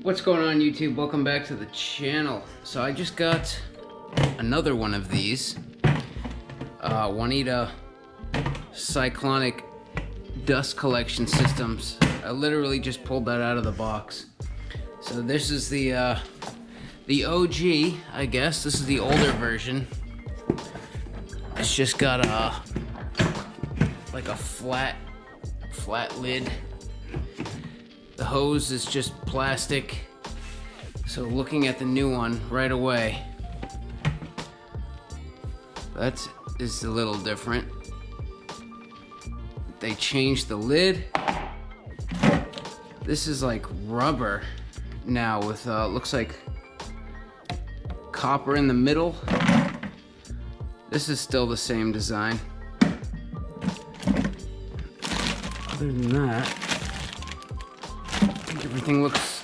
What's going on, YouTube? Welcome back to the channel. So I just got another one of these Oneida cyclonic dust collection systems. I literally just pulled that out of the box. So this is the OG, I guess. This is the older version. It's just got like a flat lid. The hose is just plastic. So looking at the new one right away, that is a little different. They changed the lid. This is like rubber now with looks like copper in the middle. This is still the same design. Other than that, I think everything looks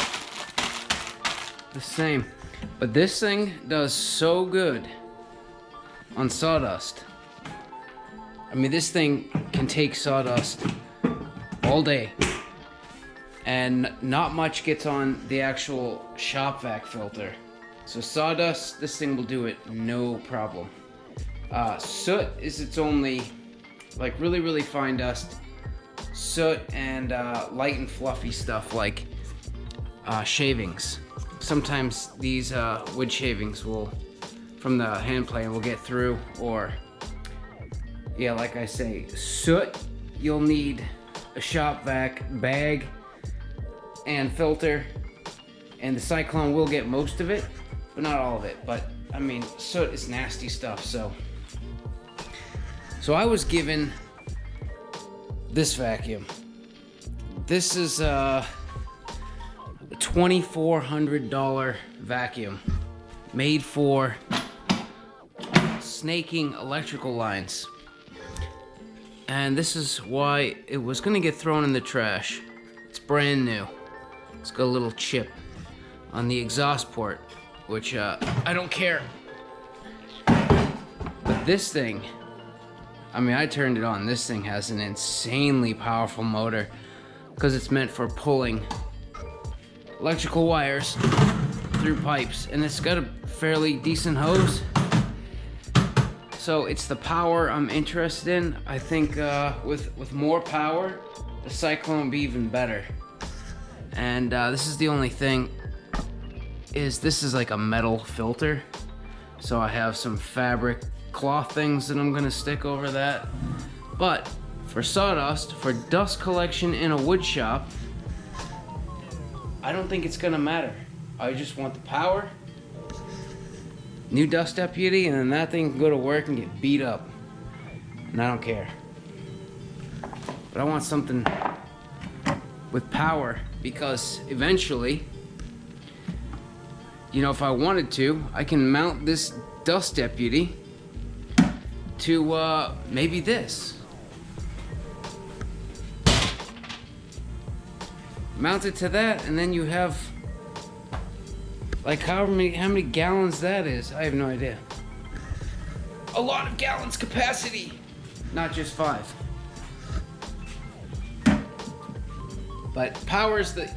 the same. But this thing does so good on sawdust. I mean, this thing can take sawdust all day, and not much gets on the actual shop vac filter. So sawdust, this thing will do it no problem. Soot is its only, like really fine dust. Soot and light and fluffy stuff like shavings. Sometimes these wood shavings will, from the hand plane, will get through, or yeah, like I say, soot, you'll need a shop vac bag and filter, and the Cyclone will get most of it, but not all of it. But I mean, soot is nasty stuff. So I was given this vacuum. This is a $2,400 vacuum made for snaking electrical lines. And this is why it was gonna get thrown in the trash. It's brand new. It's got a little chip on the exhaust port, which I don't care. But this thing, I mean, I turned it on. This thing has an insanely powerful motor because it's meant for pulling electrical wires through pipes, and it's got a fairly decent hose. So it's the power I'm interested in. I think with more power, the Cyclone will be even better. And this is the only thing, is this is like a metal filter. So I have some fabric cloth things that I'm gonna stick over that. But for sawdust, for dust collection in a wood shop, I don't think it's gonna matter. I just want the power, new dust deputy, and then that thing can go to work and get beat up. And I don't care. But I want something with power, because eventually, you know, if I wanted to, I can mount this dust deputy to maybe this. Mount it to that, and then you have like how many gallons that is. I have no idea. A lot of gallons capacity, not just 5. But power's the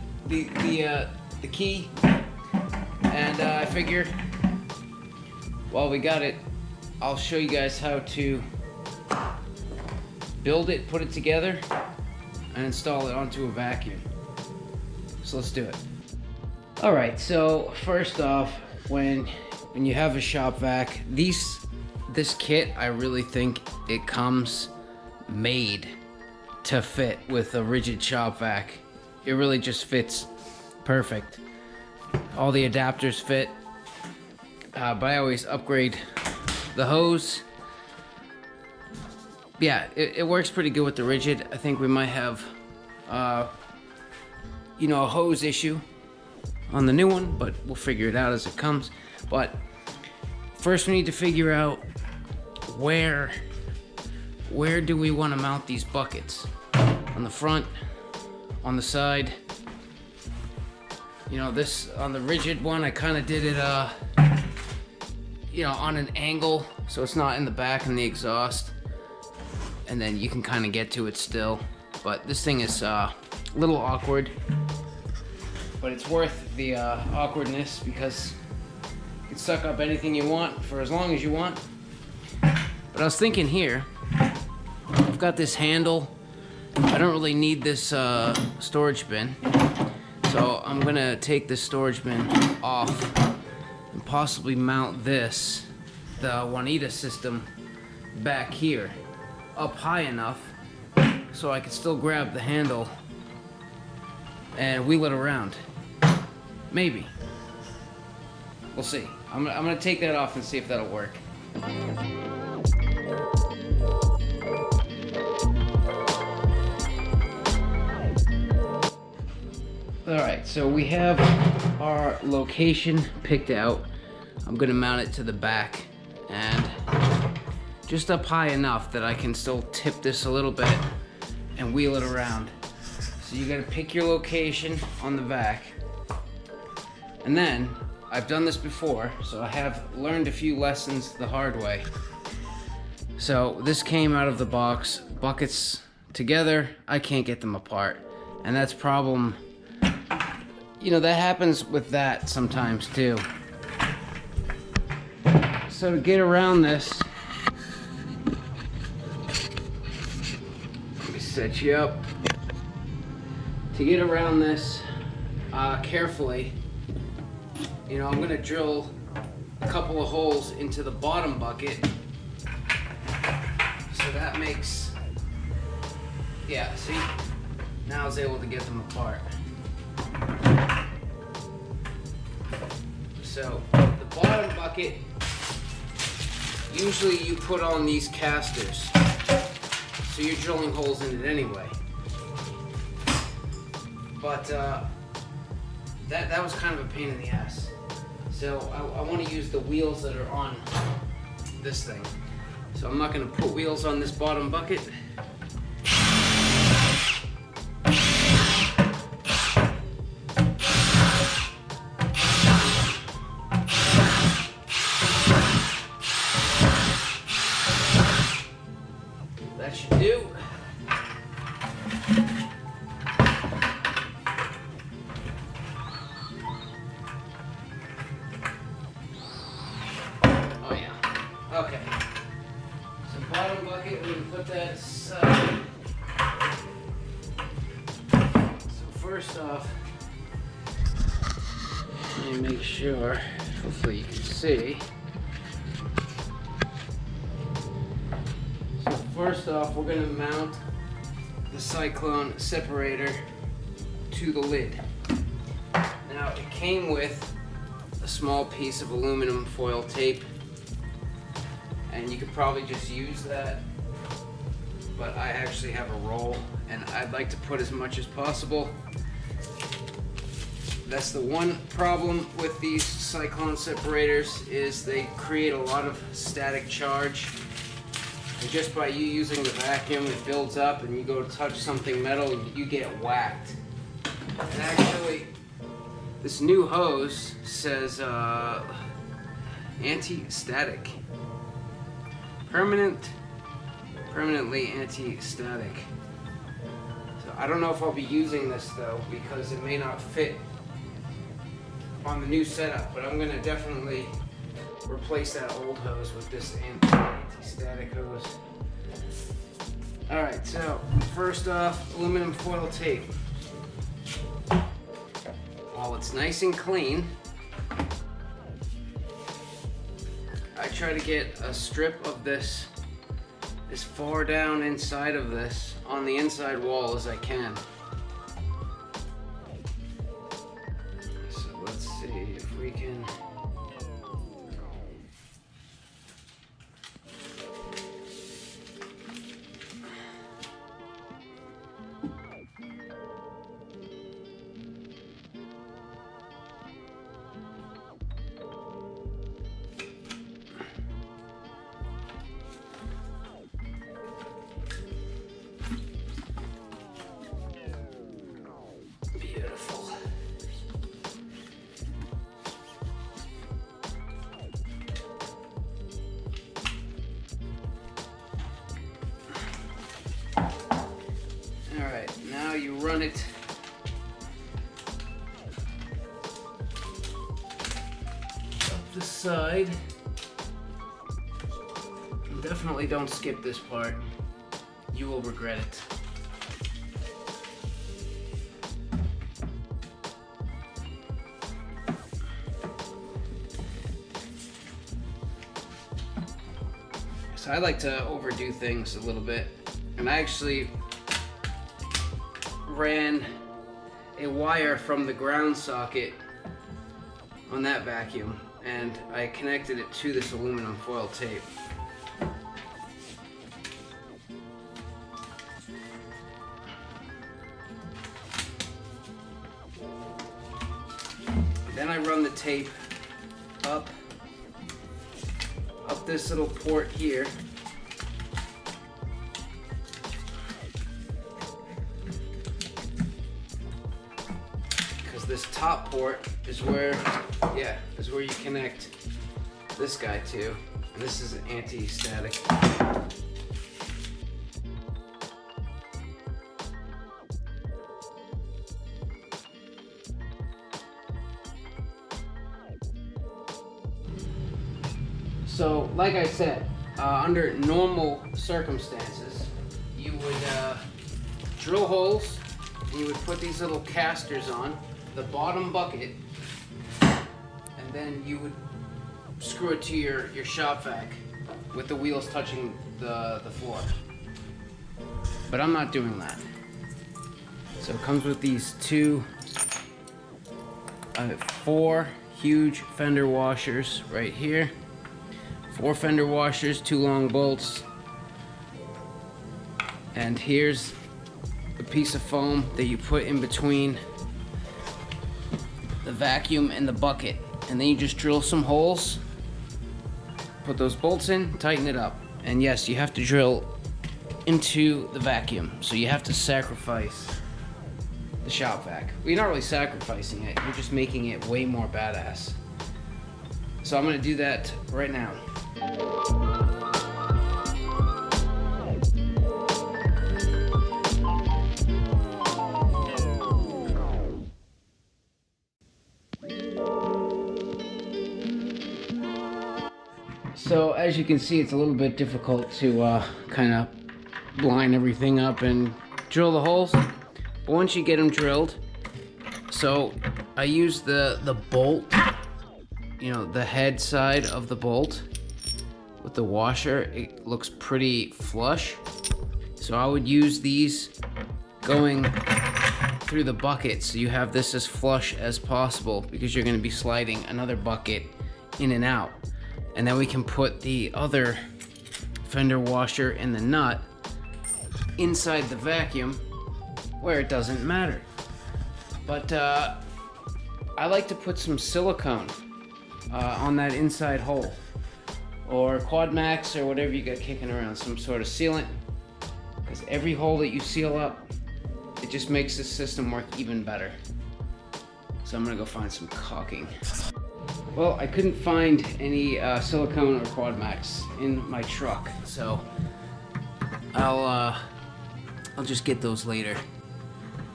key, and I figure while we got it, I'll show you guys how to build it, put it together, and install it onto a vacuum. So let's do it. All right, so first off, when you have a shop vac, this kit, I really think it comes made to fit with a rigid shop vac. It really just fits perfect. All the adapters fit, but I always upgrade the hose. Yeah, it works pretty good with the rigid. I think we might have you know, a hose issue on the new one, but we'll figure it out as it comes. But first we need to figure out where do we want to mount these buckets? On the front, on the side. You know, this, on the rigid one, I kind of did it you know, on an angle, so it's not in the back in the exhaust, and then you can kind of get to it still. But this thing is a little awkward. but it's worth the awkwardness because you can suck up anything you want for as long as you want. But I was thinking here, I've got this handle. I don't really need this storage bin, so I'm gonna take this storage bin off and possibly mount this, the Oneida system, back here, up high enough so I can still grab the handle and wheel it around. Maybe. We'll see. I'm gonna take that off and see if that'll work. Alright, so we have our location picked out. I'm gonna mount it to the back and just up high enough that I can still tip this a little bit and wheel it around. So you gotta pick your location on the VAC. And then, I've done this before, so I have learned a few lessons the hard way. So this came out of the box, buckets together, I can't get them apart. And that's problem, you know, that happens with that sometimes too. So to get around this, let me set you up. To get around this carefully, you know, I'm gonna drill a couple of holes into the bottom bucket. So that makes, yeah, see? Now I was able to get them apart. So the bottom bucket, usually you put on these casters. So you're drilling holes in it anyway. But that was kind of a pain in the ass. So I want to use the wheels that are on this thing. So I'm not going to put wheels on this bottom bucket. That should do. Okay, so bottom bucket, we can put that aside. So first off, let me make sure, hopefully you can see. So first off, we're going to mount the Cyclone separator to the lid. Now it came with a small piece of aluminum foil tape. And you could probably just use that, but I actually have a roll and I'd like to put as much as possible. That's the one problem with these Cyclone separators, is they create a lot of static charge. And just by you using the vacuum, it builds up and you go to touch something metal, you get whacked. And actually, this new hose says anti-static. Permanently anti-static. So I don't know if I'll be using this though, because it may not fit on the new setup, but I'm gonna definitely replace that old hose with this anti-static hose. All right, so first off, aluminum foil tape. While it's nice and clean, I try to get a strip of this as far down inside of this on the inside wall as I can. So let's see if we can. Alright, now you run it side. Definitely don't skip this part. You will regret it. So I like to overdo things a little bit, and I actually ran a wire from the ground socket on that vacuum, and I connected it to this aluminum foil tape. Then I run the tape up this little port here. Because this top port is where you connect this guy to, and this is anti-static. So, like I said, under normal circumstances, you would drill holes, and you would put these little casters on the bottom bucket, and then you would screw it to your shop vac with the wheels touching the floor. But I'm not doing that. So it comes with these four huge fender washers right here. 4 fender washers, 2 long bolts, and here's a piece of foam that you put in between the vacuum and the bucket, and then you just drill some holes, put those bolts in, tighten it up, and yes, you have to drill into the vacuum, so you have to sacrifice the shop vac. Well, you're not really sacrificing it, you're just making it way more badass. So I'm gonna do that right now. So as you can see, it's a little bit difficult to kind of line everything up and drill the holes. But once you get them drilled, so I use the bolt, you know, the head side of the bolt with the washer. It looks pretty flush. So I would use these going through the bucket, so you have this as flush as possible, because you're going to be sliding another bucket in and out. And then we can put the other fender washer and the nut inside the vacuum where it doesn't matter. But I like to put some silicone on that inside hole, or Quad Max, or whatever you got kicking around, some sort of sealant, because every hole that you seal up, it just makes the system work even better. So I'm gonna go find some caulking. Well, I couldn't find any silicone or Quad Max in my truck, so I'll just get those later.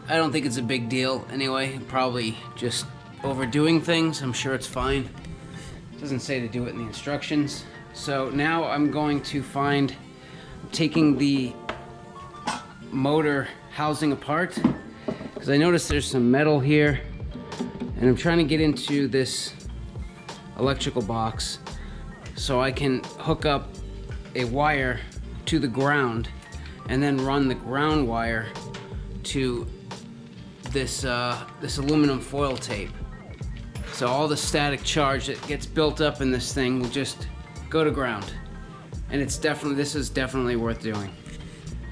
I don't think it's a big deal anyway. Probably just overdoing things. I'm sure it's fine. It doesn't say to do it in the instructions. So now I'm going to find, taking the motor housing apart, because I noticed there's some metal here, and I'm trying to get into this electrical box so I can hook up a wire to the ground and then run the ground wire to this aluminum foil tape. So all the static charge that gets built up in this thing will just go to ground. And this is definitely worth doing.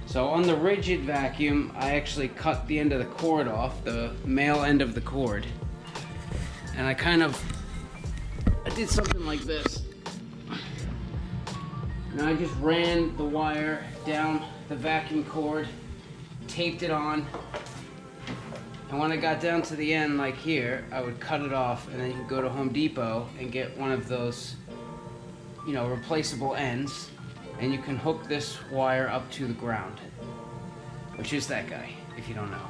So on the rigid vacuum, I actually cut the end of the cord off, the male end of the cord. And I did something like this. And I just ran the wire down the vacuum cord, taped it on, and when I got down to the end, like here, I would cut it off, and then you can go to Home Depot and get one of those, you know, replaceable ends, and you can hook this wire up to the ground, which is that guy, if you don't know.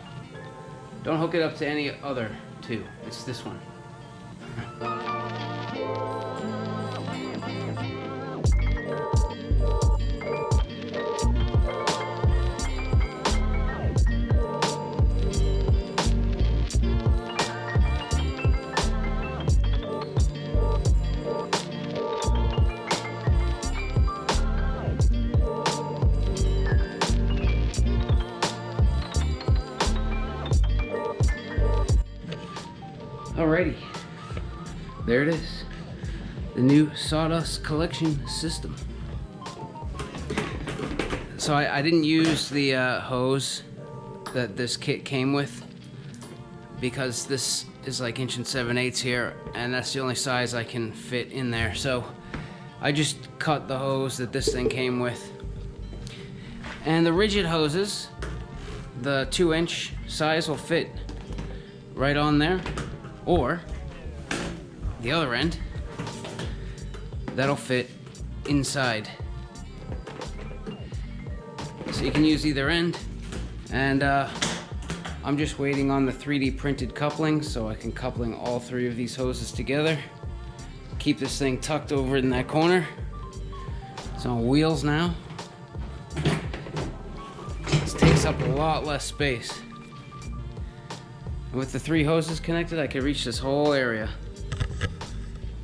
Don't hook it up to any other two, it's this one. Alrighty, there it is. The new sawdust collection system. So I didn't use the hose that this kit came with because this is like 1 7/8 here, and that's the only size I can fit in there. So I just cut the hose that this thing came with. And the rigid hoses, the 2-inch size will fit right on there, or the other end, that'll fit inside. So you can use either end, and I'm just waiting on the 3D printed coupling so I can coupling all 3 of these hoses together. Keep this thing tucked over in that corner. It's on wheels now. This takes up a lot less space. And with the 3 hoses connected, I can reach this whole area.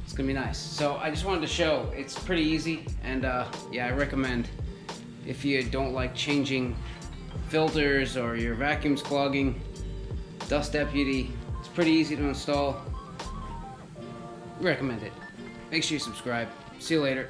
It's gonna be nice. So I just wanted to show, it's pretty easy, and yeah, I recommend if you don't like changing filters or your vacuum's clogging, Dust Deputy, it's pretty easy to install. Recommend it. Make sure you subscribe. See you later.